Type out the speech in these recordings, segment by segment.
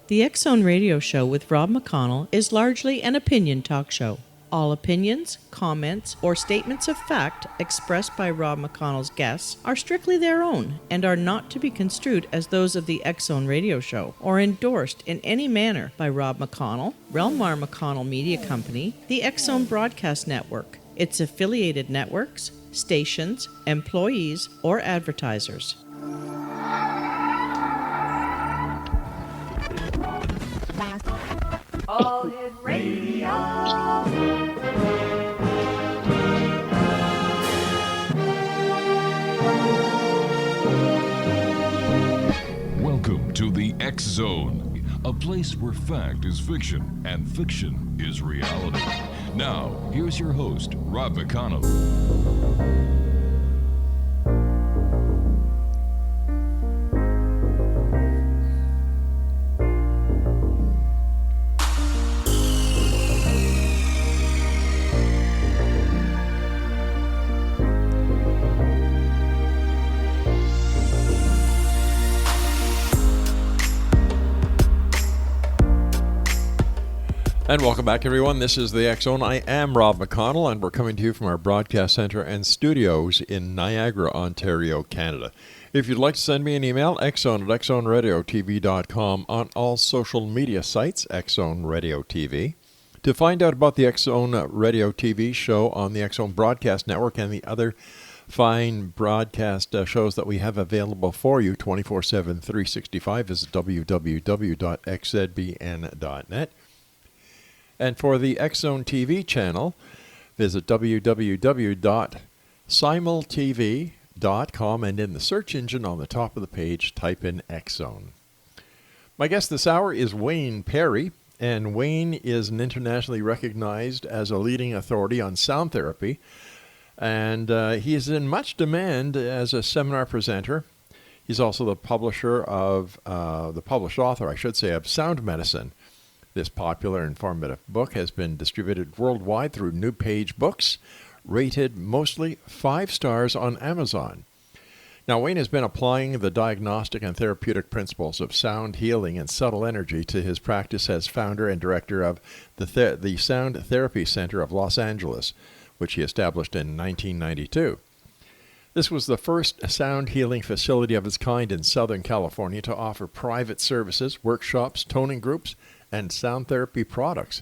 The X Zone Radio Show with Rob McConnell is largely an opinion talk show. All opinions, comments, or statements of fact expressed by Rob McConnell's guests are strictly their own and are not to be construed as those of the X Zone Radio Show or endorsed in any manner by Rob McConnell, REL-MAR McConnell Media Company, the X Zone Broadcast Network, its affiliated networks, stations, employees, or advertisers. All Hit Radio. Welcome to the X Zone, a place where fact is fiction and fiction is reality. Now, here's your host, Rob McConnell. And welcome back, everyone. This is the X Zone. I am Rob McConnell, and we're coming to you from our broadcast center and studios in Niagara, Ontario, Canada. If you'd like to send me an email, xzone@xzoneradiotv.com, on all social media sites, X Zone Radio TV. To find out about the X Zone Radio TV show on the X Zone Broadcast Network and the other fine broadcast shows that we have available for you 24/7, 365, visit www.xzbn.net. And for the X Zone TV channel, visit www.simultv.com, and in the search engine on the top of the page, type in X Zone. My guest this hour is Wayne Perry, and Wayne is an internationally recognized as a leading authority on sound therapy, and he is in much demand as a seminar presenter. He's also the published author, of Sound Medicine. This popular informative book has been distributed worldwide through New Page Books, rated mostly 5 stars on Amazon. Now, Wayne has been applying the diagnostic and therapeutic principles of sound healing and subtle energy to his practice as founder and director of the Sound Therapy Center of Los Angeles, which he established in 1992. This was the first sound healing facility of its kind in Southern California to offer private services, workshops, toning groups, and sound therapy products.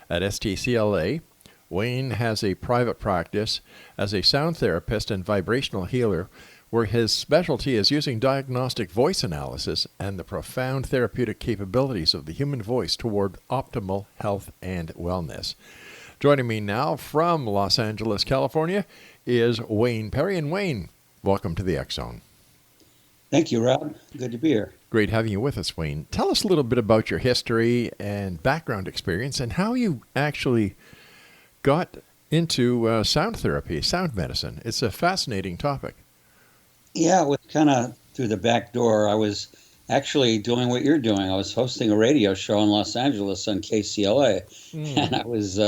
At KCLA, Wayne has a private practice as a sound therapist and vibrational healer, where his specialty is using diagnostic voice analysis and the profound therapeutic capabilities of the human voice toward optimal health and wellness. Joining me now from Los Angeles, California, is Wayne Perry. And Wayne, welcome to the X Zone. Thank you, Rob. Good to be here. Great having you with us, Wayne. Tell us a little bit about your history and background experience and how you actually got into sound therapy, sound medicine. It's a fascinating topic. Yeah, it was kind of through the back door. I was actually doing what you're doing. I was hosting a radio show in Los Angeles on KCLA, and I was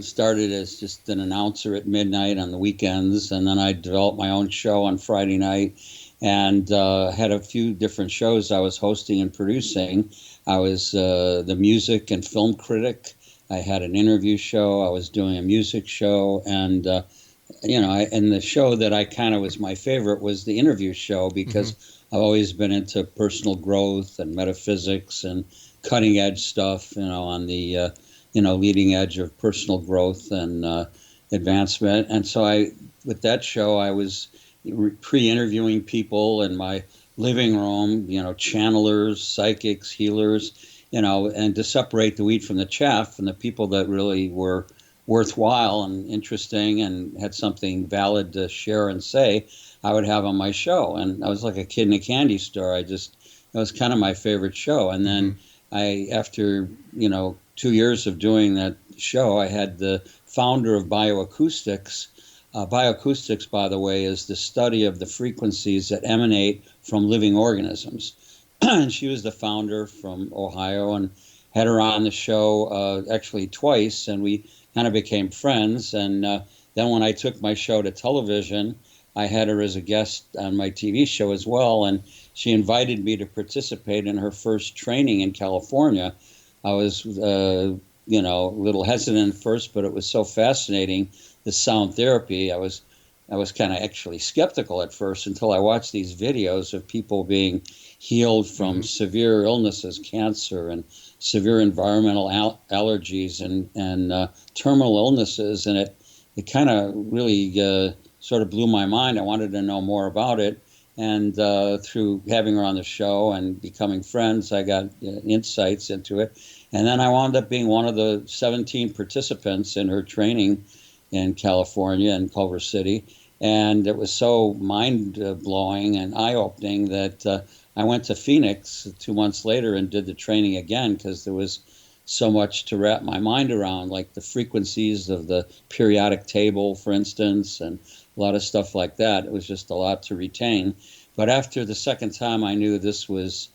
started as just an announcer at midnight on the weekends, and then I developed my own show on Friday night, and had a few different shows I was hosting and producing. I was the music and film critic. I had an interview show. I was doing a music show, and and the show that I kind of was my favorite was the interview show, because I've always been into personal growth and metaphysics and cutting edge stuff, on the leading edge of personal growth and advancement. And so with that show, I was pre-interviewing people in my living room, channelers, psychics, healers, and to separate the wheat from the chaff, and the people that really were worthwhile and interesting and had something valid to share and say, I would have on my show. And I was like a kid in a candy store. It was kind of my favorite show. And then after 2 years of doing that show, I had the founder of bioacoustics. Bioacoustics, by the way, is the study of the frequencies that emanate from living organisms. And she was the founder from Ohio, and had her on the show actually twice, and we kind of became friends. And then when I took my show to television, I had her as a guest on my TV show as well, and she invited me to participate in her first training in California. I was, a little hesitant at first, but it was so fascinating, the sound therapy. I was kind of actually skeptical at first until I watched these videos of people being healed from severe illnesses, cancer and severe environmental allergies and terminal illnesses. And it kind of really sort of blew my mind. I wanted to know more about it. And through having her on the show and becoming friends, I got insights into it. And then I wound up being one of the 17 participants in her training in California in Culver City. And it was so mind-blowing and eye-opening that I went to Phoenix 2 months later and did the training again, because there was so much to wrap my mind around, like the frequencies of the periodic table, for instance, and a lot of stuff like that. It was just a lot to retain. But after the second time, I knew this was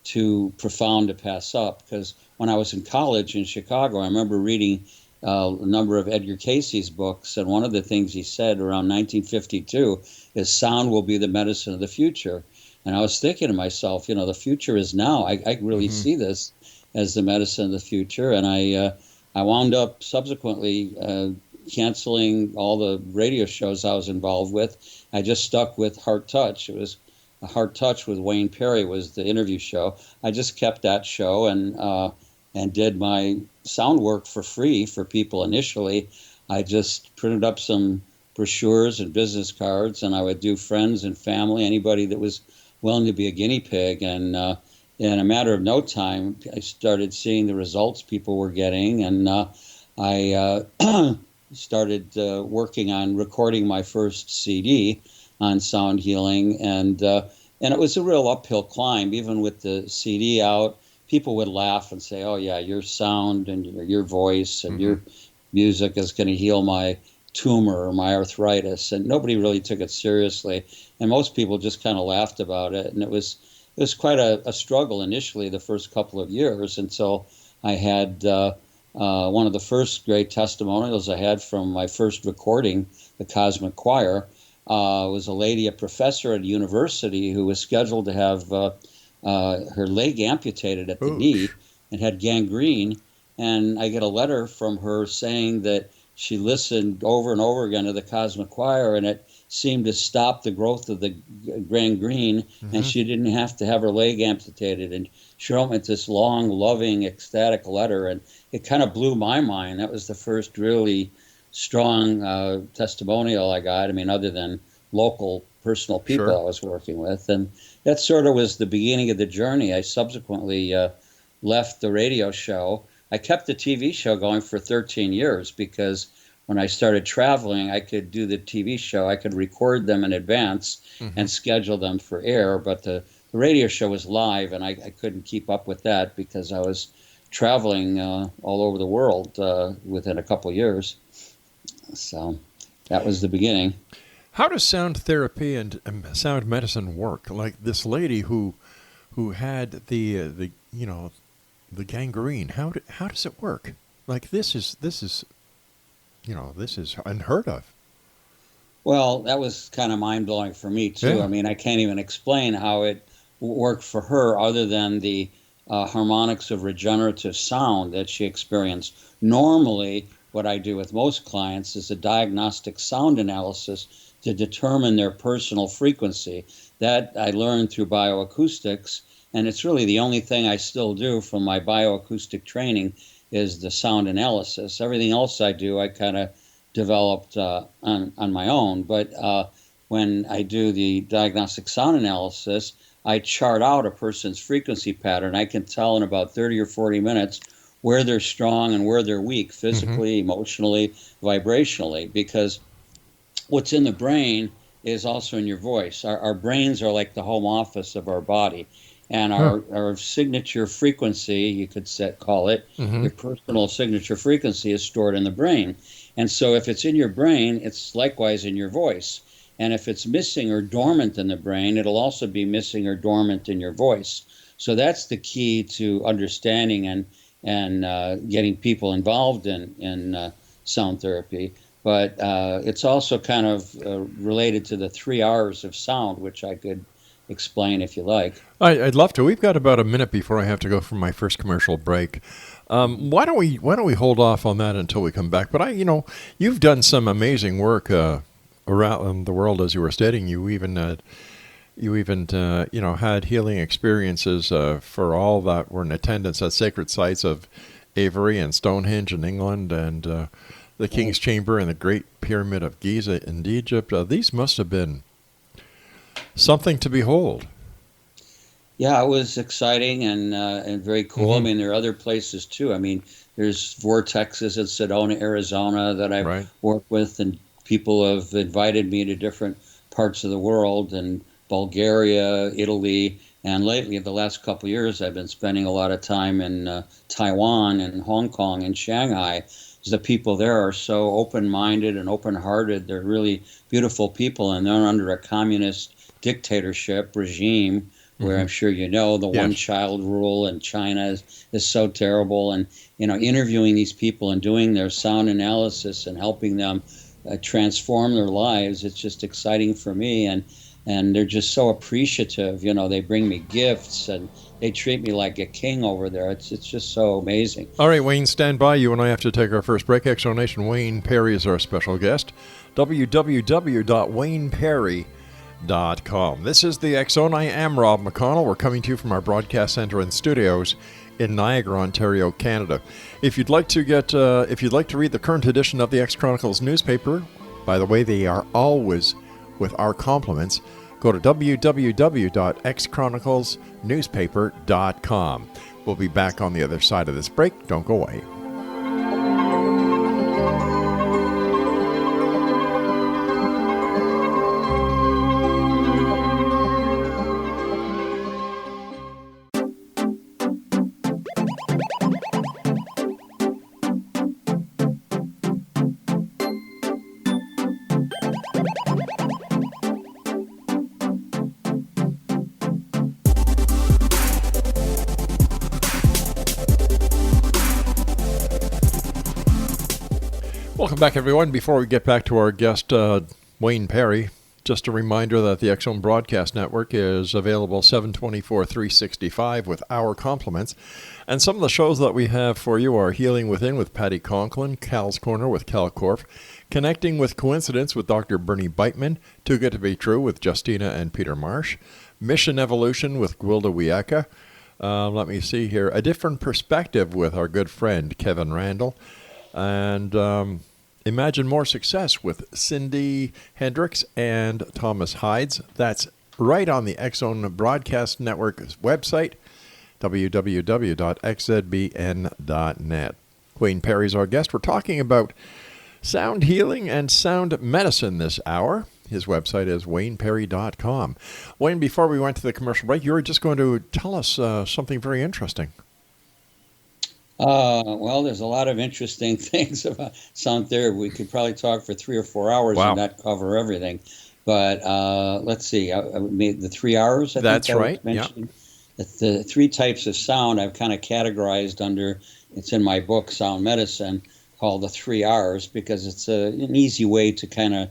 too profound to pass up, because when I was in college in Chicago, I remember reading a number of Edgar Cayce's books, and one of the things he said around 1952 is sound will be the medicine of the future. And I was thinking to myself, the future is now. I really see this as the medicine of the future. And I wound up subsequently canceling all the radio shows I was involved with. I just stuck with Heart Touch. It was Heart Touch with Wayne Perry was the interview show. I just kept that show and did my sound work for free for people initially. I just printed up some brochures and business cards, and I would do friends and family, anybody that was willing to be a guinea pig. And in a matter of no time, I started seeing the results people were getting, and I started working on recording my first CD on sound healing, and it was a real uphill climb. Even with the CD out, people would laugh and say, "Oh yeah, your sound and your voice and your music is going to heal my tumor or my arthritis," and nobody really took it seriously. And most people just kind of laughed about it, and it was quite a struggle initially the first couple of years until I had one of the first great testimonials I had from my first recording, the Cosmic Choir, was a lady, a professor at a university who was scheduled to have her leg amputated at the knee and had gangrene. And I get a letter from her saying that she listened over and over again to the Cosmic Choir, and it seemed to stop the growth of the gangrene, and she didn't have to have her leg amputated. And she wrote me this long, loving, ecstatic letter, and it kind of blew my mind. That was the first really strong testimonial I got. I mean, other than local personal people I was working with. And that sort of was the beginning of the journey. I subsequently left the radio show. I kept the TV show going for 13 years because when I started traveling, I could do the TV show. I could record them in advance and schedule them for air. But the radio show was live, and I couldn't keep up with that because I was traveling all over the world within a couple of years. So that was the beginning. How does sound therapy and sound medicine work? Like this lady who had the gangrene. How does it work? Like this is unheard of. Well, that was kind of mind blowing for me too. Yeah. I mean, I can't even explain how it worked for her, other than the harmonics of regenerative sound that she experienced. Normally, what I do with most clients is a diagnostic sound analysis to determine their personal frequency. That I learned through bioacoustics, and it's really the only thing I still do from my bioacoustic training is the sound analysis. Everything else I do, I kind of developed on my own. But when I do the diagnostic sound analysis, I chart out a person's frequency pattern. I can tell in about 30 or 40 minutes where they're strong and where they're weak, physically, emotionally, vibrationally, because what's in the brain is also in your voice. Our brains are like the home office of our body. And our signature frequency, you could call it, your personal signature frequency is stored in the brain. And so if it's in your brain, it's likewise in your voice. And if it's missing or dormant in the brain, it'll also be missing or dormant in your voice. So that's the key to understanding and getting people involved in sound therapy. but it's also kind of related to the 3 R's of sound, which I could explain if you like. I'd love to. We've got about a minute before I have to go for my first commercial break. Why don't we hold off on that until we come back? But you've done some amazing work around the world, as you were stating. You even had healing experiences for all that were in attendance at sacred sites of Avery and Stonehenge in England, and the King's Chamber and the Great Pyramid of Giza in Egypt. These must have been something to behold. Yeah, it was exciting and very cool. Mm-hmm. I mean, there are other places too. I mean, there's vortexes in Sedona, Arizona that I've worked with, and people have invited me to different parts of the world, and Bulgaria, Italy, and lately, the last couple of years, I've been spending a lot of time in Taiwan and Hong Kong and Shanghai. The people there are so open-minded and open-hearted. They're really beautiful people, and they're under a communist dictatorship regime where I'm sure you know the one-child rule in China is so terrible. And, interviewing these people and doing their sound analysis and helping them transform their lives, it's just exciting for me. And they're just so appreciative. They bring me gifts and they treat me like a king over there. It's just so amazing. All right, Wayne, stand by. You and I have to take our first break. X Zone Nation, Wayne Perry is our special guest. www.wayneperry.com. This is the X Zone. I am Rob McConnell. We're coming to you from our broadcast center and studios in Niagara, Ontario, Canada. If you'd like to read the current edition of the X Chronicles newspaper, by the way, they are always with our compliments, go to www.xchroniclesnewspaper.com. We'll be back on the other side of this break. Don't go away. Welcome back, everyone. Before we get back to our guest, Wayne Perry, just a reminder that the X Zone Broadcast Network is available 7/24/365 with our compliments. And some of the shows that we have for you are Healing Within with Patty Conklin, Cal's Corner with Cal Korf, Connecting with Coincidence with Dr. Bernie Beitman, Too Good to Be True with Justina and Peter Marsh, Mission Evolution with Gwilda Wieka, let me see here, A Different Perspective with our good friend Kevin Randall, and Imagine More Success with Cindy Hendricks and Thomas Hides. That's right on the X Zone Broadcast Network's website, www.xzbn.net. Wayne Perry's our guest. We're talking about sound healing and sound medicine this hour. His website is wayneperry.com. Wayne, before we went to the commercial break, you were just going to tell us something very interesting. Well, there's a lot of interesting things about sound therapy. We could probably talk for 3 or 4 hours and not cover everything. But let's see. The 3 hours, I That's think right. Yeah. The 3 types of sound I've kind of categorized under, it's in my book, Sound Medicine, called the 3 R's, because it's an easy way to kind of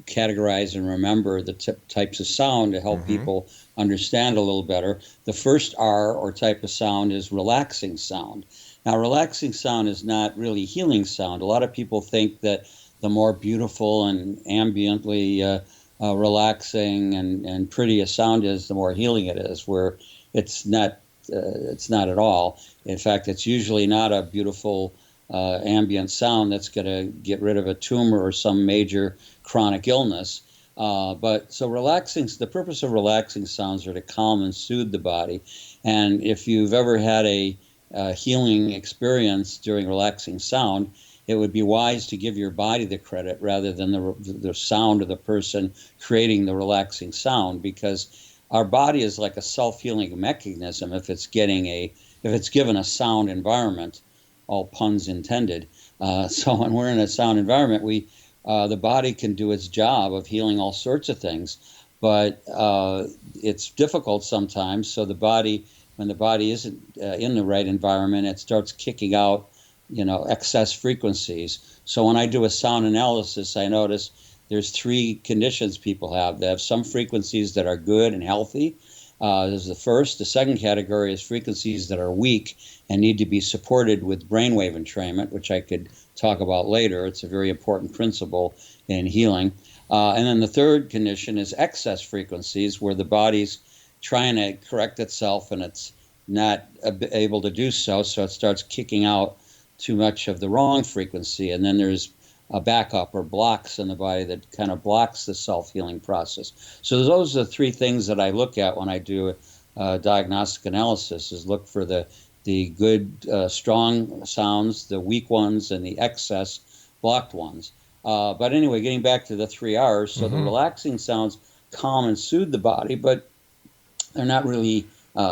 categorize and remember the types of sound to help people understand a little better. The first R, or type of sound, is relaxing sound. Now, relaxing sound is not really healing sound. A lot of people think that the more beautiful and ambiently relaxing and pretty a sound is, the more healing it is, where it's not at all. In fact, it's usually not a beautiful ambient sound that's going to get rid of a tumor or some major chronic illness. The purpose of relaxing sounds are to calm and soothe the body. And if you've ever had a healing experience during relaxing sound, it would be wise to give your body the credit rather than the sound of the person creating the relaxing sound, because our body is like a self-healing mechanism if it's given a sound environment, all puns intended. So when we're in a sound environment, the body can do its job of healing all sorts of things, but it's difficult sometimes. So when the body isn't in the right environment, it starts kicking out excess frequencies. So when I do a sound analysis, I notice there's three conditions people have. They have some frequencies that are good and healthy. This is the first. The second category is frequencies that are weak and need to be supported with brainwave entrainment, which I could talk about later. It's a very important principle in healing. And then the third condition is excess frequencies, where the body's trying to correct itself and it's not able to do so, so it starts kicking out too much of the wrong frequency. And then there's a backup or blocks in the body that kind of blocks the self-healing process. So those are the three things that I look at when I do a diagnostic analysis, is look for the good, strong sounds, the weak ones, and the excess blocked ones. But anyway, getting back to the 3 R's, so the relaxing sounds calm and soothe the body, but they're not really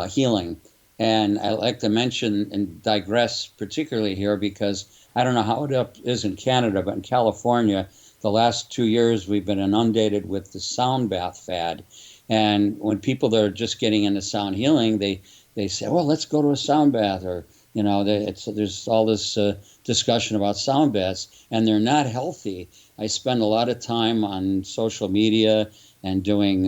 healing. And I like to mention and digress particularly here, because I don't know how it is in Canada, but in California, the last 2 years we've been inundated with the sound bath fad. And when people that are just getting into sound healing, they say, well, let's go to a sound bath, or there's all this discussion about sound baths, and they're not healthy. I spend a lot of time on social media and doing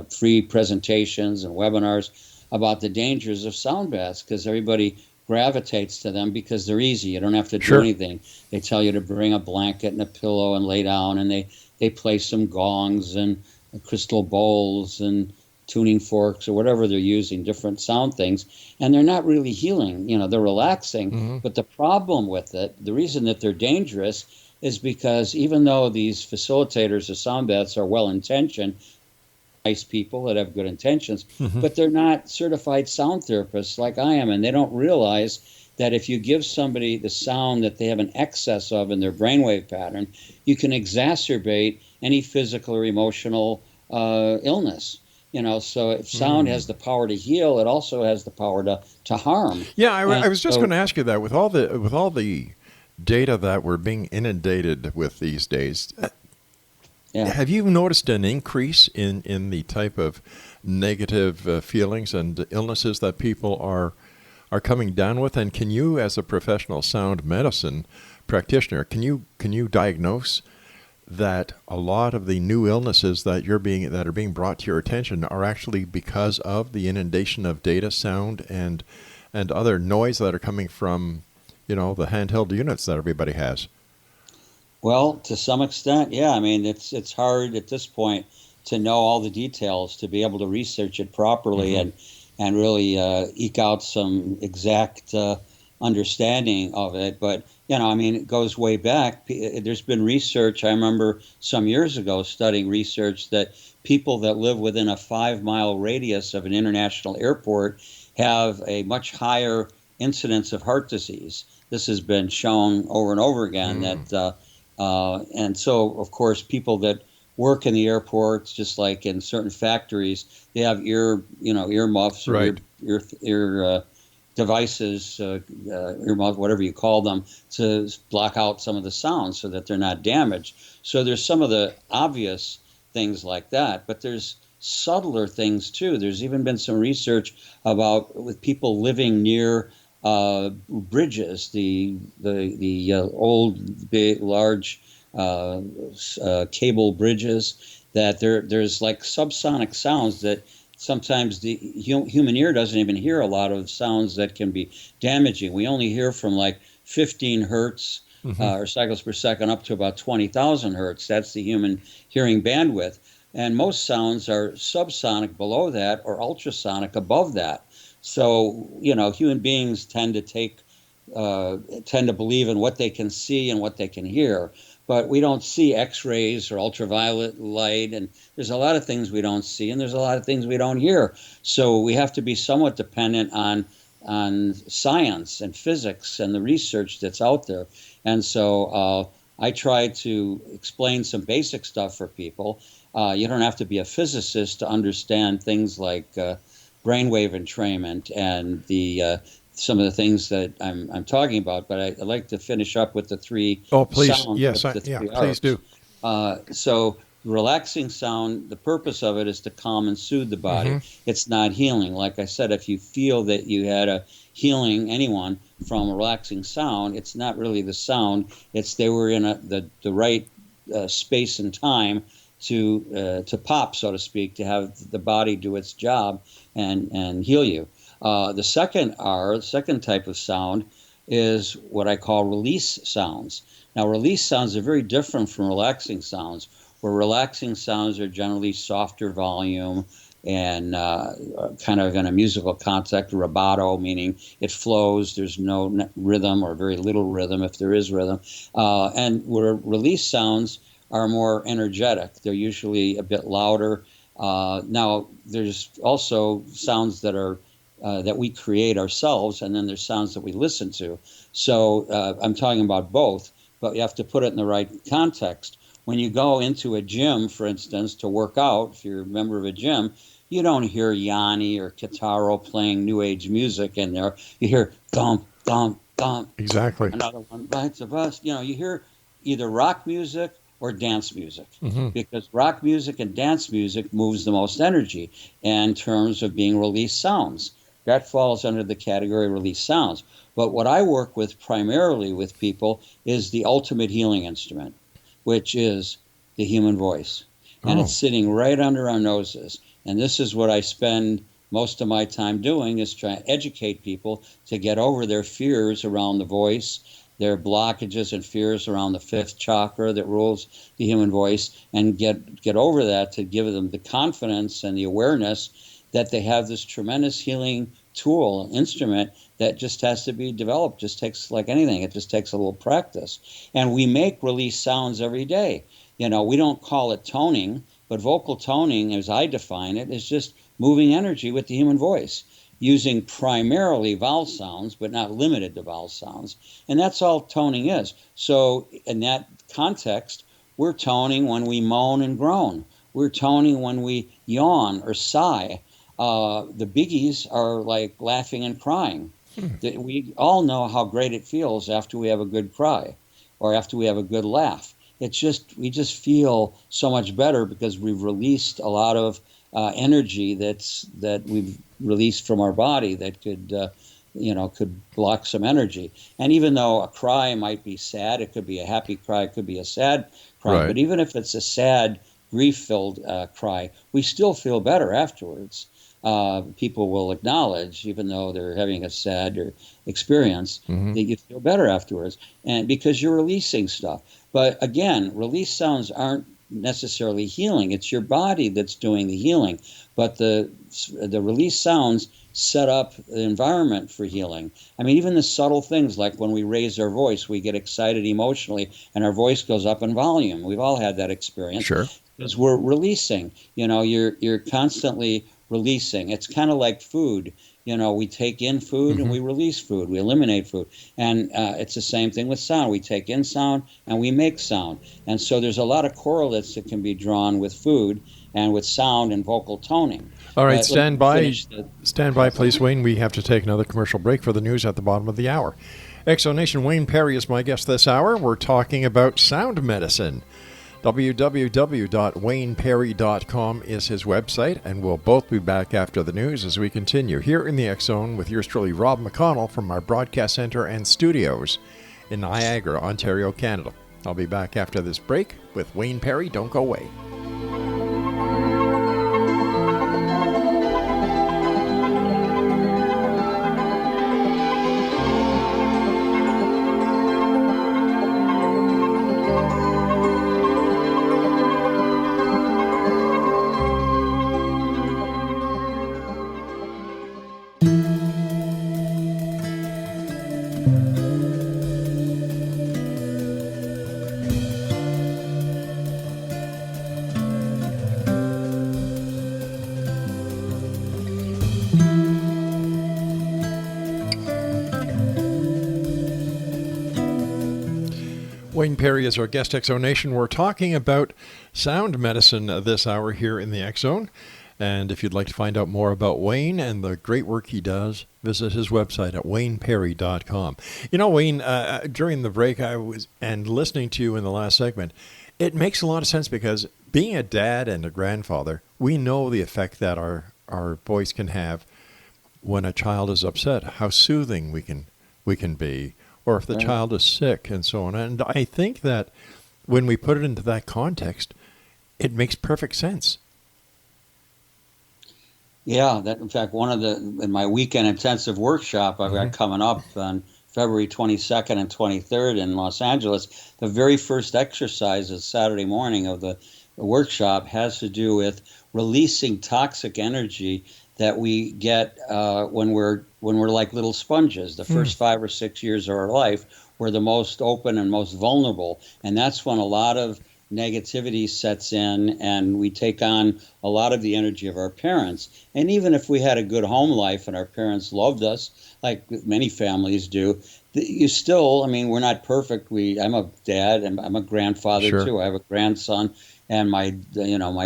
free presentations and webinars about the dangers of sound baths, because everybody gravitates to them because they're easy. You don't have to do anything. They tell you to bring a blanket and a pillow and lay down, and they play some gongs and crystal bowls and tuning forks or whatever they're using, different sound things, and they're not really healing. They're relaxing. But the problem with it, the reason that they're dangerous, is because even though these facilitators of sound baths are well-intentioned, nice people that have good intentions, but they're not certified sound therapists like I am, and they don't realize that if you give somebody the sound that they have an excess of in their brainwave pattern, you can exacerbate any physical or emotional illness. So if sound has the power to heal, it also has the power to harm. Yeah, I was just going to ask you that, with all the data that we're being inundated with these days. Have you noticed an increase in the type of negative feelings and illnesses that people are coming down with? And can you, as a professional sound medicine practitioner, can you diagnose that a lot of the new illnesses that are being brought to your attention are actually because of the inundation of data, sound, and other noise that are coming from the handheld units that everybody has? Well, to some extent, yeah. I mean, it's hard at this point to know all the details, to be able to research it properly and really eke out some exact understanding of it. But, it goes way back. There's been research. I remember some years ago studying research that people that live within a 5-mile radius of an international airport have a much higher incidence of heart disease. This has been shown over and over again that and so, of course, people that work in the airports, just like in certain factories, they have earmuffs or ear devices, earmuffs, whatever you call them, to block out some of the sounds so that they're not damaged. So there's some of the obvious things like that, but there's subtler things too. There's even been some research about with people living near bridges, the old, big, large cable bridges, that there's like subsonic sounds that sometimes the human ear doesn't even hear. A lot of sounds that can be damaging. We only hear from like 15 hertz or cycles per second up to about 20,000 hertz. That's the human hearing bandwidth. And most sounds are subsonic below that or ultrasonic above that. So, human beings tend to believe in what they can see and what they can hear. But we don't see X-rays or ultraviolet light, and there's a lot of things we don't see, and there's a lot of things we don't hear. So we have to be somewhat dependent on science and physics and the research that's out there. And so I try to explain some basic stuff for people. You don't have to be a physicist to understand things like brainwave entrainment and some of the things that I'm talking about, but I'd like to finish up with the three. Oh, please, sounds. yes, please do. So relaxing sound, the purpose of it is to calm and soothe the body. It's not healing. Like I said, if you feel that you had a healing, anyone from a relaxing sound, it's not really the sound. It's they were in the right space and time to pop, so to speak, to have the body do its job and heal you. The second type of sound is what I call release sounds. Now, release sounds are very different from relaxing sounds, where relaxing sounds are generally softer volume and kind of in a musical context, rubato, meaning it flows, there's no rhythm or very little rhythm if there is rhythm. And where release sounds are more energetic. They're usually a bit louder. Now, there's also sounds that are that we create ourselves, and then there's sounds that we listen to. So I'm talking about both, but you have to put it in the right context. When you go into a gym, for instance, to work out, if you're a member of a gym, you don't hear Yanni or Kitaro playing New Age music in there. You hear thump, thump, thump. Exactly. Another one bites a bus. You know, you hear either rock music or dance music, because rock music and dance music moves the most energy in terms of being release sounds. That falls under the category of release sounds. But what I work with primarily with people is the ultimate healing instrument, which is the human voice. And it's sitting right under our noses. And this is what I spend most of my time doing, is trying to educate people to get over their fears around the voice, their blockages and fears around the fifth chakra that rules the human voice, and get over that, to give them the confidence and the awareness that they have this tremendous healing tool, instrument, that just has to be developed. Just takes, like anything, it just takes a little practice. And we make release sounds every day. You know, we don't call it toning, but vocal toning, as I define it, is just moving energy with the human voice, using primarily vowel sounds, but not limited to vowel sounds. And that's all toning is. So in that context, we're toning when we moan and groan. We're toning when we yawn or sigh. The biggies are like laughing and crying. We all know how great it feels after we have a good cry or after we have a good laugh. It's just, we just feel so much better because we've released a lot of energy that we've released from our body that could block some energy. And even though a cry might be sad, it could be a happy cry, it could be a sad cry. Right. But even if it's a sad, grief-filled cry, we still feel better afterwards. People will acknowledge, even though they're having a sad experience, that you feel better afterwards, and because you're releasing stuff. But again, release sounds aren't necessarily healing. It's your body that's doing the healing. But the release sounds set up the environment for healing. I mean, even the subtle things, like when we raise our voice, we get excited emotionally, and our voice goes up in volume. We've all had that experience. Sure. Because we're releasing. You know, you're constantly releasing. It's kind of like food. You know, we take in food and we release food. We eliminate food. And it's the same thing with sound. We take in sound and we make sound. And so there's a lot of correlates that can be drawn with food and with sound and vocal toning. All right, stand by, please, Wayne. We have to take another commercial break for the news at the bottom of the hour. Exonation, Wayne Perry is my guest this hour. We're talking about sound medicine. www.wayneperry.com is his website, and we'll both be back after the news as we continue here in the X Zone with yours truly, Rob McConnell, from our broadcast center and studios in Niagara, Ontario, Canada. I'll be back after this break with Wayne Perry. Don't go away. Wayne Perry is our guest, Exonation. We're talking about sound medicine this hour here in the X Zone. And if you'd like to find out more about Wayne and the great work he does, visit his website at wayneperry.com. You know, Wayne, during the break and listening to you in the last segment, it makes a lot of sense because being a dad and a grandfather, we know the effect that our voice can have when a child is upset, how soothing we can we can be, or if the Right. child is sick and so on. And I think that when we put it into that context, it makes perfect sense. Yeah, that in fact in my weekend intensive workshop I've got coming up on February 22nd and 23rd in Los Angeles. The very first exercise is Saturday morning of the workshop has to do with releasing toxic energy that we get when we're like little sponges. The first 5 or 6 years of our life, we're the most open and most vulnerable, and that's when a lot of negativity sets in, and we take on a lot of the energy of our parents. And even if we had a good home life and our parents loved us, like many families do, you still, I mean, we're not perfect. I'm a dad and I'm a grandfather Sure. too. I have a grandson, and my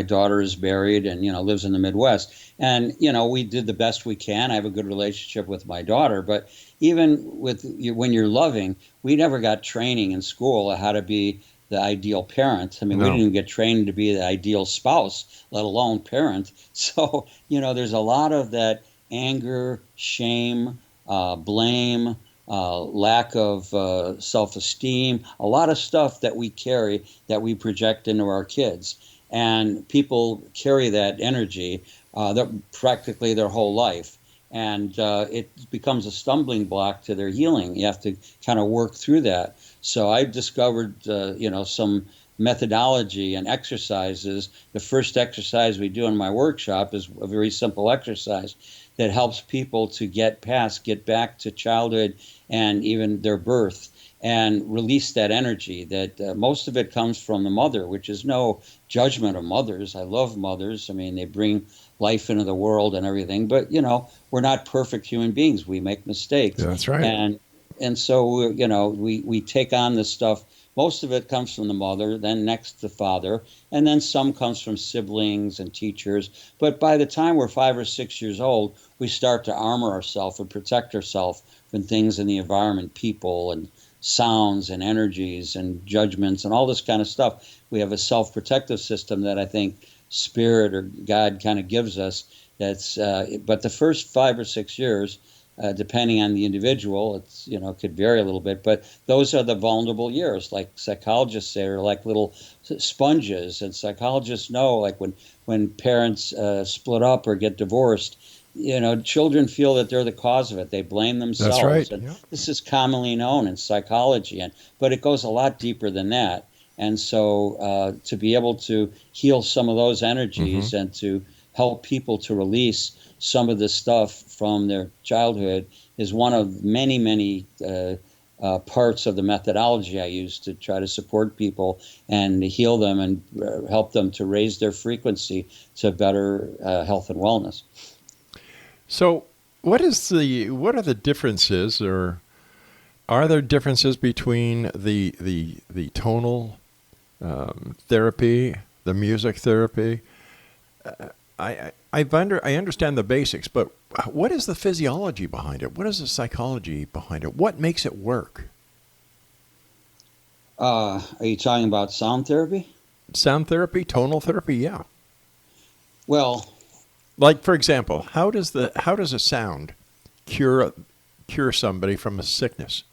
daughter is married and lives in the Midwest. And we did the best we can. I have a good relationship with my daughter, but even when you're loving, we never got training in school on how to be the ideal parent. I mean, we No. didn't even get trained to be the ideal spouse, let alone parent. So, there's a lot of that anger, shame, blame, lack of self-esteem, a lot of stuff that we carry that we project into our kids. And people carry that energy practically their whole life. And it becomes a stumbling block to their healing. You have to kind of work through that. So I've discovered, some methodology and exercises. The first exercise we do in my workshop is a very simple exercise that helps people to get back to childhood and even their birth, and release that energy that most of it comes from the mother, which is no judgment of mothers. I love mothers. I mean, they bring life into the world and everything, but we're not perfect human beings. We make mistakes. That's right. And so we take on this stuff. Most of it comes from the mother, then next the father, and then some comes from siblings and teachers. But by the time we're 5 or 6 years old, we start to armor ourselves and protect ourselves from things in the environment, people and sounds and energies and judgments and all this kind of stuff. We have a self-protective system that I think Spirit or God kind of gives us. But the first 5 or 6 years, depending on the individual, it's could vary a little bit, but those are the vulnerable years. Like psychologists say, are like little sponges, and psychologists know, like when parents split up or get divorced, children feel that they're the cause of it. They blame themselves. That's right. And Yeah. this is commonly known in psychology, but it goes a lot deeper than that. And so to be able to heal some of those energies and to help people to release some of this stuff from their childhood is one of many, many parts of the methodology I use to try to support people and to heal them and help them to raise their frequency to better health and wellness. So what are the differences, or are there differences between the tonal therapy, the music therapy? I understand the basics, but what is the physiology behind it? What is the psychology behind it? What makes it work? Are you talking about sound therapy? Sound therapy, tonal therapy, yeah. Well, like for example, how does a sound cure somebody from a sickness?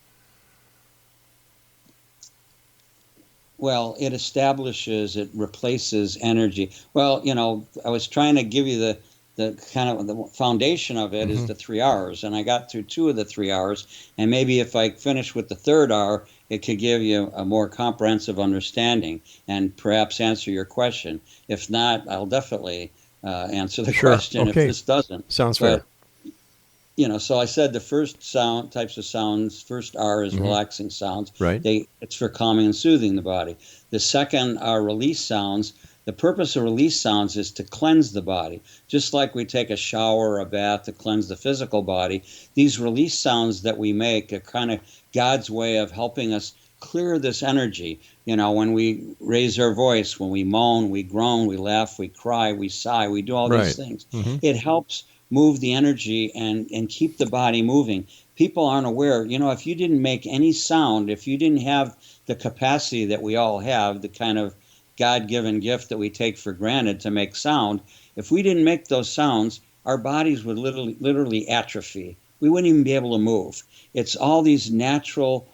Well, it replaces energy. Well, I was trying to give you the kind of the foundation of it is the 3 hours, and I got through 2 of the 3 hours, and maybe if I finish with the third hour, it could give you a more comprehensive understanding and perhaps answer your question. If not, I'll definitely answer the question okay. if this doesn't. Sounds fair. But, so I said the first types of sounds, first R is relaxing sounds. Right. It's for calming and soothing the body. The second are release sounds. The purpose of release sounds is to cleanse the body. Just like we take a shower or a bath to cleanse the physical body, these release sounds that we make are kind of God's way of helping us clear this energy. When we raise our voice, when we moan, we groan, we laugh, we cry, we sigh, we do all these things. It helps move the energy and keep the body moving. People aren't aware, if you didn't make any sound, if you didn't have the capacity that we all have, the kind of God-given gift that we take for granted to make sound, if we didn't make those sounds, our bodies would literally atrophy. we wouldn't even be able to move. It's all these natural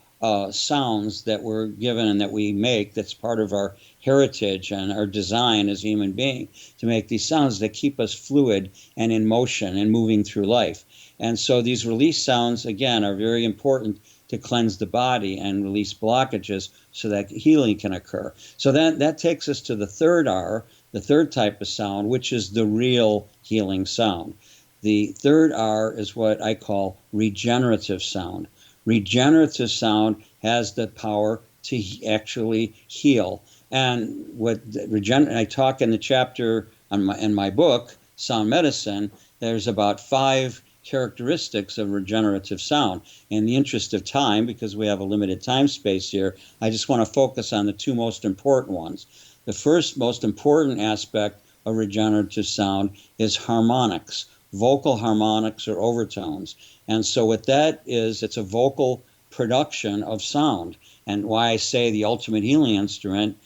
sounds that we're given and that we make, that's part of our heritage and our design as a human being, to make these sounds that keep us fluid and in motion and moving through life. And so these release sounds, again, are very important to cleanse the body and release blockages so that healing can occur. So that takes us to the third R, the third type of sound, which is the real healing sound. The third R is what I call regenerative sound. Regenerative sound has the power to actually heal. And I talk in the chapter in my book, Sound Medicine, there's about 5 characteristics of regenerative sound. In the interest of time, because we have a limited time space here, I just want to focus on the 2 most important ones. The first most important aspect of regenerative sound is harmonics, vocal harmonics or overtones. And so what that is, it's a vocal production of sound. And why I say the ultimate healing instrument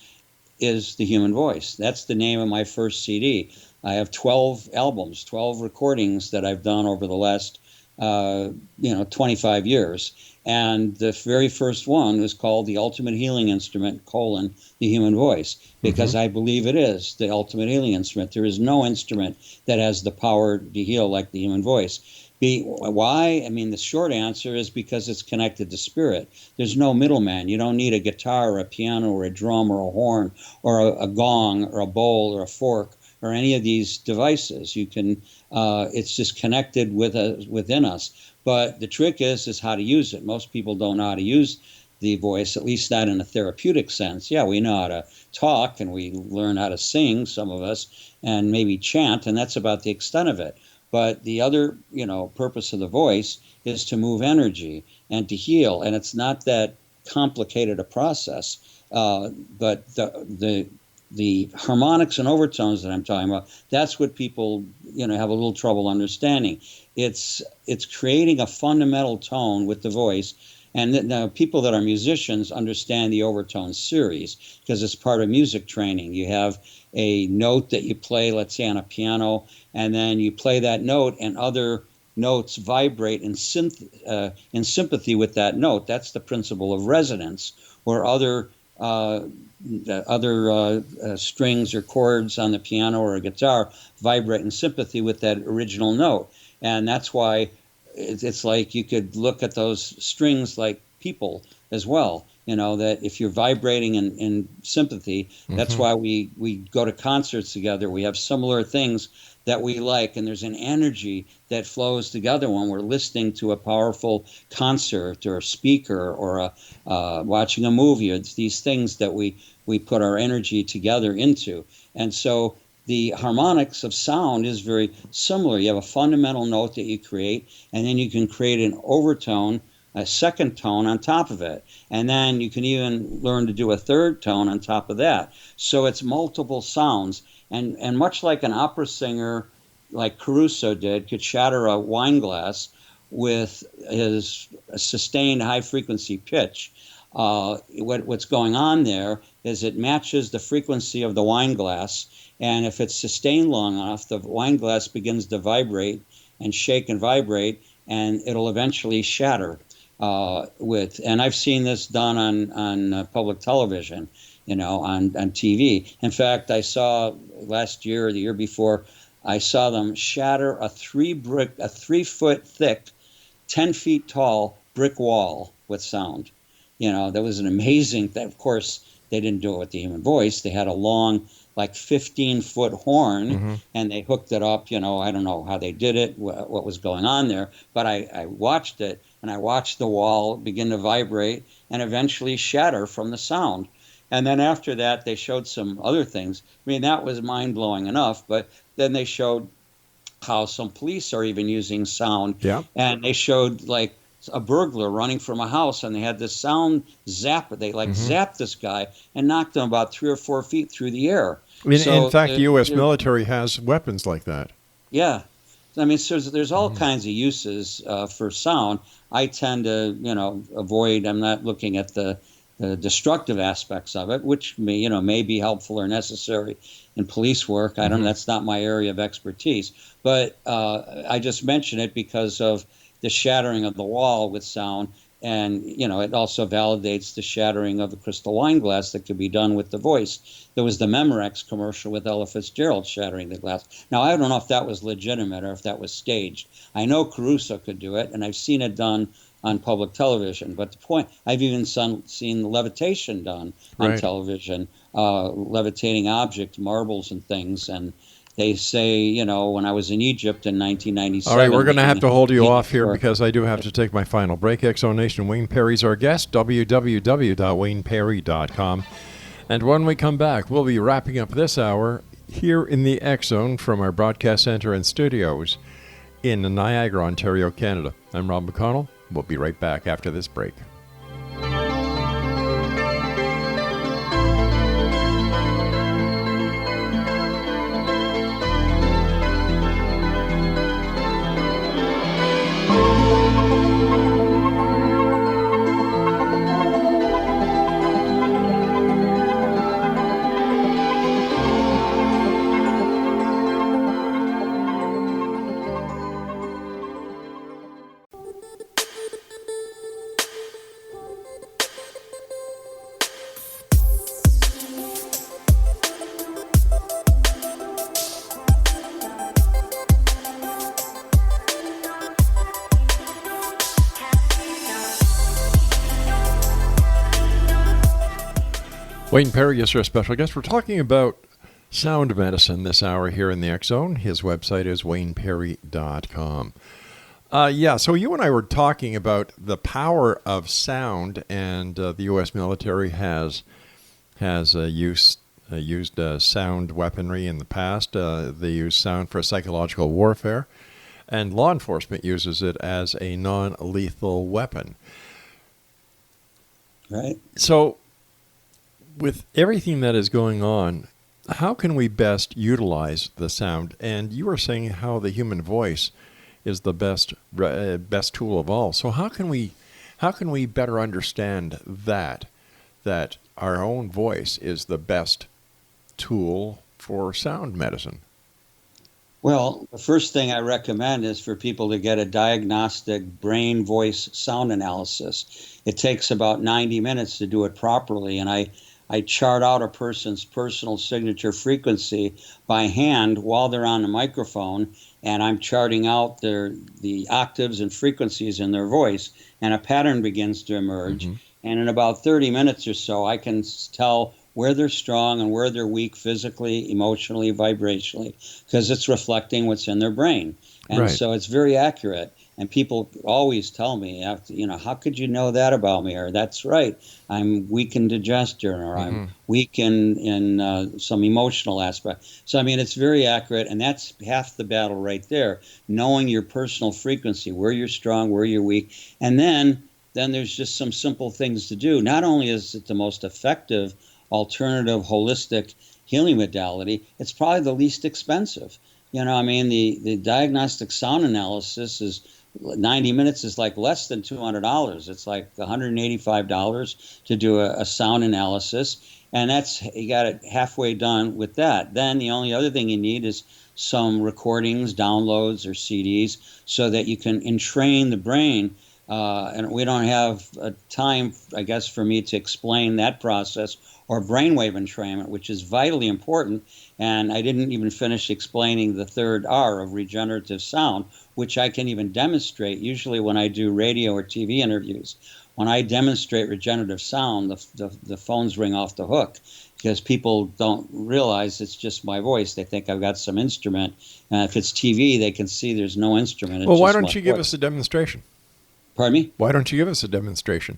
is the human voice. That's the name of my first CD. I have 12 albums, 12 recordings that I've done over the last 25 years. And the very first one was called The Ultimate Healing Instrument, the human voice, because I believe it is the ultimate healing instrument. There is no instrument that has the power to heal like the human voice. Why? I mean, the short answer is because it's connected to spirit. There's no middleman. You don't need a guitar or a piano or a drum or a horn or a gong or a bowl or a fork or any of these devices. You can. It's just connected within us. But the trick is how to use it. Most people don't know how to use the voice, at least not in a therapeutic sense. Yeah, we know how to talk and we learn how to sing, some of us, and maybe chant, and that's about the extent of it. But the other, purpose of the voice is to move energy and to heal, and it's not that complicated a process. But the harmonics and overtones that I'm talking about, that's what people, have a little trouble understanding. It's creating a fundamental tone with the voice. And now people that are musicians understand the overtone series because it's part of music training. You have a note that you play, let's say on a piano, and then you play that note and other notes vibrate in sympathy with that note. That's the principle of resonance, where other strings or chords on the piano or a guitar vibrate in sympathy with that original note. And that's why it's like you could look at those strings like people as well, that if you're vibrating in sympathy, that's why we go to concerts together. We have similar things that we like, and there's an energy that flows together when we're listening to a powerful concert or a speaker or watching a movie. It's these things that we put our energy together into. And so the harmonics of sound is very similar. You have a fundamental note that you create, and then you can create an overtone, a second tone on top of it. And then you can even learn to do a third tone on top of that. So it's multiple sounds. And much like an opera singer, like Caruso did, could shatter a wine glass with his sustained high-frequency pitch, what's going on there is it matches the frequency of the wine glass, and if it's sustained long enough, the wine glass begins to vibrate and shake and vibrate, and it'll eventually shatter. And I've seen this done on public television, on TV. In fact, I saw last year or the year before, I saw them shatter a 3-foot thick, 10 feet tall brick wall with sound. That was an amazing thing. Of course, they didn't do it with the human voice. They had a long, like 15-foot horn, and they hooked it up. I don't know how they did it, what was going on there, but I watched it, and I watched the wall begin to vibrate and eventually shatter from the sound. And then after that, they showed some other things. I mean, that was mind-blowing enough, but then they showed how some police are even using sound. Yeah. And they showed, like, a burglar running from a house, and they had this sound zap. They zapped this guy and knocked him about 3 or 4 feet through the air. In fact, the U.S. military has weapons like that. Yeah. I mean, so there's all kinds of uses for sound. I tend to, avoid. I'm not looking at the destructive aspects of it, which may be helpful or necessary in police work. I don't know. That's not my area of expertise. But I just mention it because of the shattering of the wall with sound. And, it also validates the shattering of the crystal wine glass that could be done with the voice. There was the Memorex commercial with Ella Fitzgerald shattering the glass. Now, I don't know if that was legitimate or if that was staged. I know Caruso could do it, and I've seen it done on public television. But the point, I've even seen levitation done on television, levitating objects, marbles and things. And they say, when I was in Egypt in 1997. All right, we're going to have to hold you off here because I do have to take my final break. X-Zone Nation, Wayne Perry's our guest, www.wayneperry.com. And when we come back, we'll be wrapping up this hour here in the X-Zone from our broadcast center and studios in Niagara, Ontario, Canada. I'm Rob McConnell. We'll be right back after this break. Wayne Perry is our special guest. We're talking about sound medicine this hour here in the X-Zone. His website is wayneperry.com. So you and I were talking about the power of sound, and the U.S. military has used sound weaponry in the past. They use sound for psychological warfare, and law enforcement uses it as a non-lethal weapon. Right. So, with everything that is going on, how can we best utilize the sound? And you were saying how the human voice is the best tool of all. So how can we better understand that our own voice is the best tool for sound medicine? Well, the first thing I recommend is for people to get a diagnostic brain voice sound analysis. It takes about 90 minutes to do it properly, and I chart out a person's personal signature frequency by hand while they're on the microphone, and I'm charting out the octaves and frequencies in their voice, and a pattern begins to emerge. Mm-hmm. And in about 30 minutes or so, I can tell where they're strong and where they're weak physically, emotionally, vibrationally, because it's reflecting what's in their brain. And so it's very accurate. And people always tell me, how could you know that about me? Or that's right, I'm weak in digestion, or I'm weak in some emotional aspect. So, it's very accurate, and that's half the battle right there, knowing your personal frequency, where you're strong, where you're weak. And then there's just some simple things to do. Not only is it the most effective alternative holistic healing modality, it's probably the least expensive. The diagnostic sound analysis is 90 minutes is like less than $200. It's like $185 to do a sound analysis, and you got it halfway done with that. Then the only other thing you need is some recordings, downloads, or CDs, so that you can entrain the brain. And we don't have time, I guess, for me to explain that process, or brainwave entrainment, which is vitally important. And I didn't even finish explaining the third R of regenerative sound, which I can even demonstrate usually when I do radio or TV interviews. When I demonstrate regenerative sound, the phones ring off the hook, because people don't realize it's just my voice. They think I've got some instrument. And if it's TV, they can see there's no instrument. Well, why don't you give us a demonstration? Pardon me? Why don't you give us a demonstration?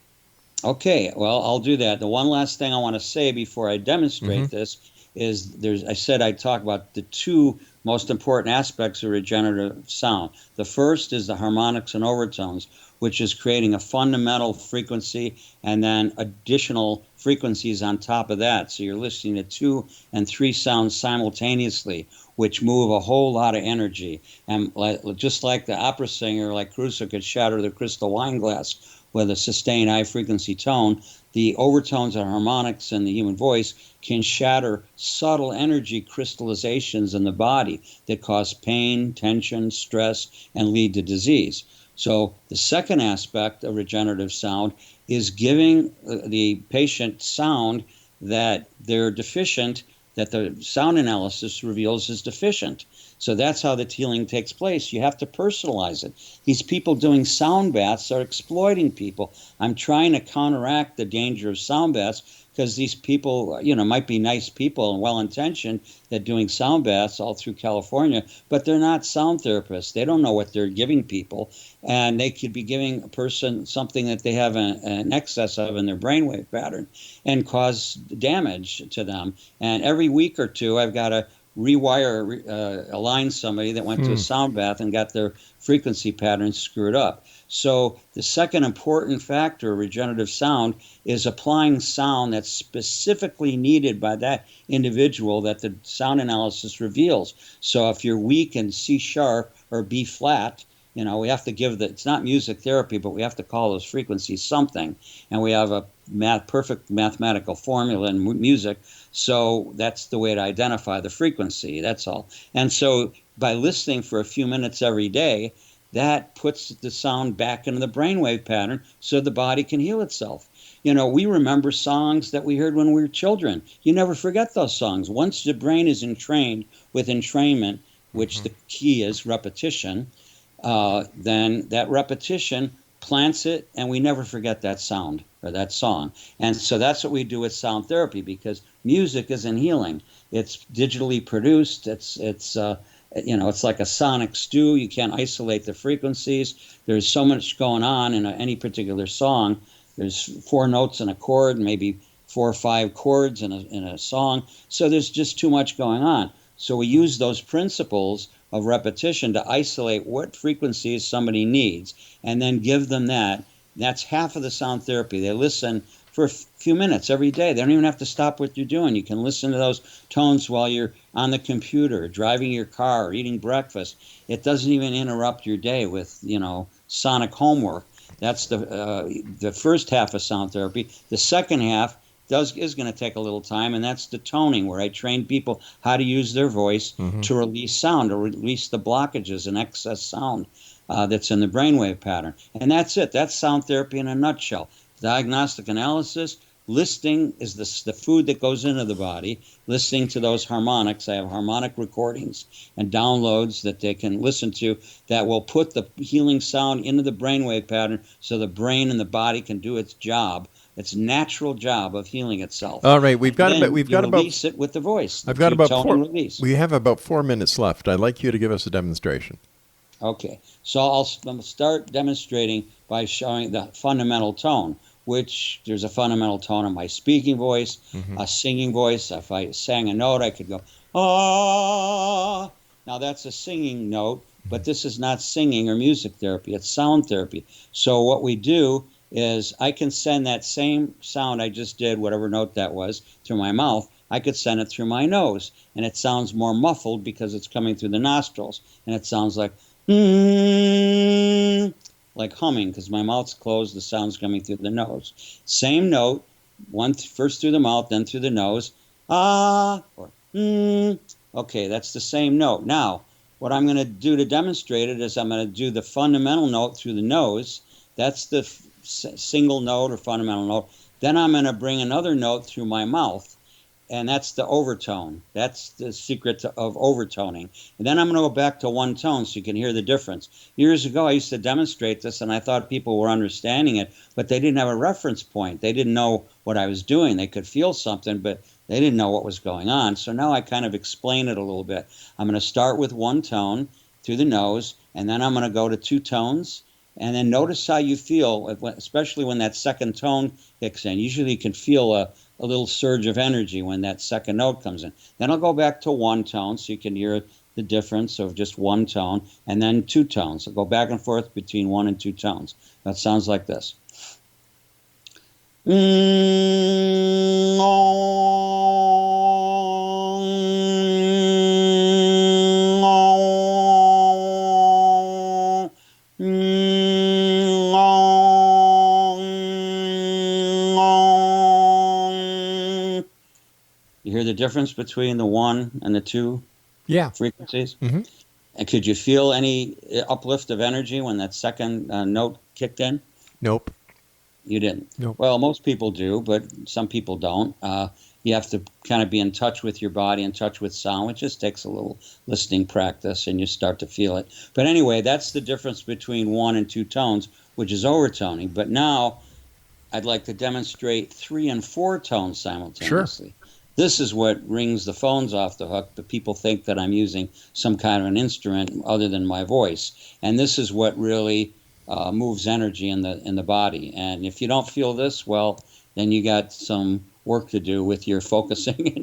Okay, well, I'll do that. The one last thing I want to say before I demonstrate this is I said I'd talk about the two most important aspects of regenerative sound. The first is the harmonics and overtones, which is creating a fundamental frequency and then additional frequencies on top of that. So you're listening to 2 and 3 sounds simultaneously, which move a whole lot of energy. And just like the opera singer, like Caruso, could shatter the crystal wine glass with a sustained high-frequency tone, the overtones and harmonics in the human voice can shatter subtle energy crystallizations in the body that cause pain, tension, stress, and lead to disease. So the second aspect of regenerative sound is giving the patient sound that they're deficient, that the sound analysis reveals is deficient. So that's how the healing takes place. You have to personalize it. These people doing sound baths are exploiting people. I'm trying to counteract the danger of sound baths because these people, might be nice people and well-intentioned that doing sound baths all through California, but they're not sound therapists. They don't know what they're giving people, and they could be giving a person something that they have an excess of in their brainwave pattern and cause damage to them. And every week or two, I've got to align somebody that went to a sound bath and got their frequency patterns screwed up. So the second important factor of regenerative sound is applying sound that's specifically needed by that individual that the sound analysis reveals. So if you're weak in C sharp or B flat, we have to give it's not music therapy, but we have to call those frequencies something. And we have a perfect mathematical formula in music. So that's the way to identify the frequency. That's all. And so by listening for a few minutes every day, that puts the sound back into the brainwave pattern so the body can heal itself. We remember songs that we heard when we were children. You never forget those songs. Once the brain is entrained with entrainment, which the key is repetition, then that repetition plants it, and we never forget that sound or that song. And so that's what we do with sound therapy, because music isn't healing. It's digitally produced. It's like a sonic stew. You can't isolate the frequencies. There's so much going on in any particular song. There's 4 notes in a chord, maybe 4 or 5 chords in a song. So there's just too much going on. So we use those principles of repetition to isolate what frequencies somebody needs and then give them that. That's half of the sound therapy. They listen for a few minutes every day. They don't even have to stop what you're doing. You can listen to those tones while you're on the computer, driving your car, or eating breakfast. It doesn't even interrupt your day with, sonic homework. That's the first half of sound therapy. The second half is going to take a little time, and that's the toning, where I train people how to use their voice to release sound, to release the blockages and excess sound that's in the brainwave pattern. And that's it. That's sound therapy in a nutshell. Diagnostic analysis, listening is the food that goes into the body, listening to those harmonics. I have harmonic recordings and downloads that they can listen to that will put the healing sound into the brainwave pattern so the brain and the body can do its job. Its natural job of healing itself. All right, we've got release it with the voice. We have about 4 minutes left. I'd like you to give us a demonstration. Okay, so I'll start demonstrating by showing the fundamental tone, which there's a fundamental tone in my speaking voice, a singing voice. If I sang a note, I could go, ah. Now that's a singing note, but this is not singing or music therapy. It's sound therapy. So what we do is I can send that same sound I just did, whatever note that was, through my mouth. I could send it through my nose, and it sounds more muffled because it's coming through the nostrils, and it sounds like humming, because my mouth's closed, the sound's coming through the nose. Same note, first through the mouth, then through the nose, ah, or okay, that's the same note. Now, what I'm going to do to demonstrate it is I'm going to do the fundamental note through the nose. That's the single note or fundamental note. Then I'm going to bring another note through my mouth, and that's the overtone. That's the secret of overtoning. And then I'm going to go back to one tone so you can hear the difference. Years ago, I used to demonstrate this, and I thought people were understanding it, but they didn't have a reference point. They didn't know what I was doing. They could feel something, but they didn't know what was going on. So now I kind of explain it a little bit. I'm going to start with one tone through the nose, and then I'm going to go to 2 tones. And then notice how you feel, especially when that second tone kicks in. Usually you can feel a little surge of energy when that second note comes in. Then I'll go back to 1 tone so you can hear the difference of just 1 tone, and then 2 tones. I'll go back and forth between 1 and 2 tones. That sounds like this. You hear the difference between the 1 and the 2 frequencies? And could you feel any uplift of energy when that second note kicked in? Nope. You didn't? Nope. Well, most people do, but some people don't. You have to kind of be in touch with your body, in touch with sound. It just takes a little listening practice, and you start to feel it. But anyway, that's the difference between 1 and 2 tones, which is overtoning. But now I'd like to demonstrate 3 and 4 tones simultaneously. Sure. This is what rings the phones off the hook, but people think that I'm using some kind of an instrument other than my voice. And this is what really moves energy in the body. And if you don't feel this, well, then you got some work to do with your focusing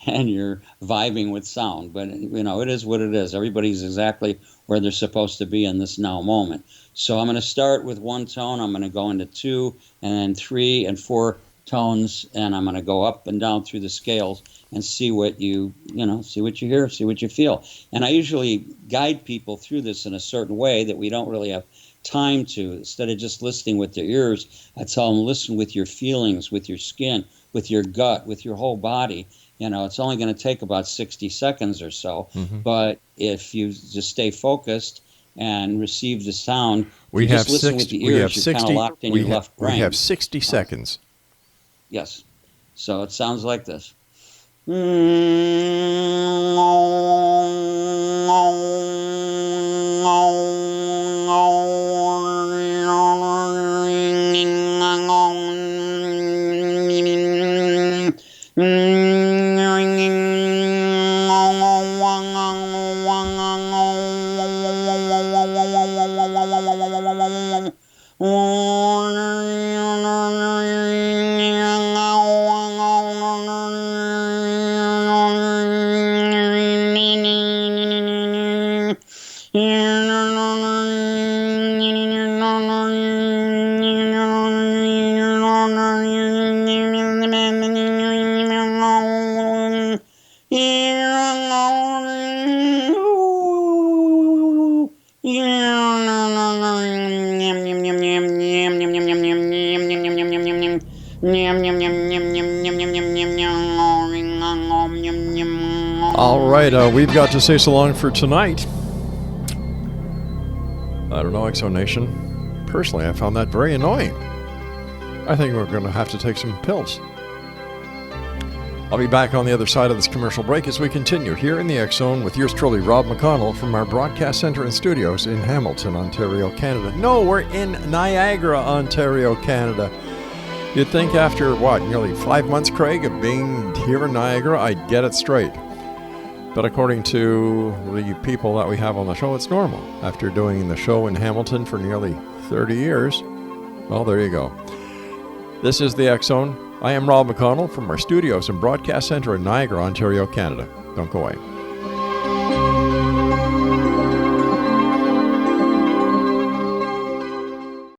and your vibing with sound. But it is what it is. Everybody's exactly where they're supposed to be in this now moment. So I'm going to start with 1 tone. I'm going to go into 2 and then 3 and 4 tones, and I'm going to go up and down through the scales and see what you hear, see what you feel. And I usually guide people through this in a certain way that we don't really have time to. Instead of just listening with their ears, I tell them, listen with your feelings, with your skin, with your gut, with your whole body. It's only going to take about 60 seconds or so. Mm-hmm. But if you just stay focused and receive the sound, with the ears, you're kind of locked in your left brain. We have 60 seconds. Yes. So it sounds like this. All right, we've got to say so long for tonight. I don't know, Exo Nation. Personally, I found that very annoying. I think we're going to have to take some pills. I'll be back on the other side of this commercial break as we continue here in the X Zone with yours truly, Rob McConnell, from our broadcast center and studios in Hamilton, Ontario, Canada. No, we're in Niagara, Ontario, Canada. You'd think after, nearly 5 months, Craig, of being here in Niagara, I'd get it straight. But according to the people that we have on the show, it's normal. After doing the show in Hamilton for nearly 30 years, well, there you go. This is the X Zone. I am Rob McConnell from our studios and broadcast center in Niagara, Ontario, Canada. Don't go away.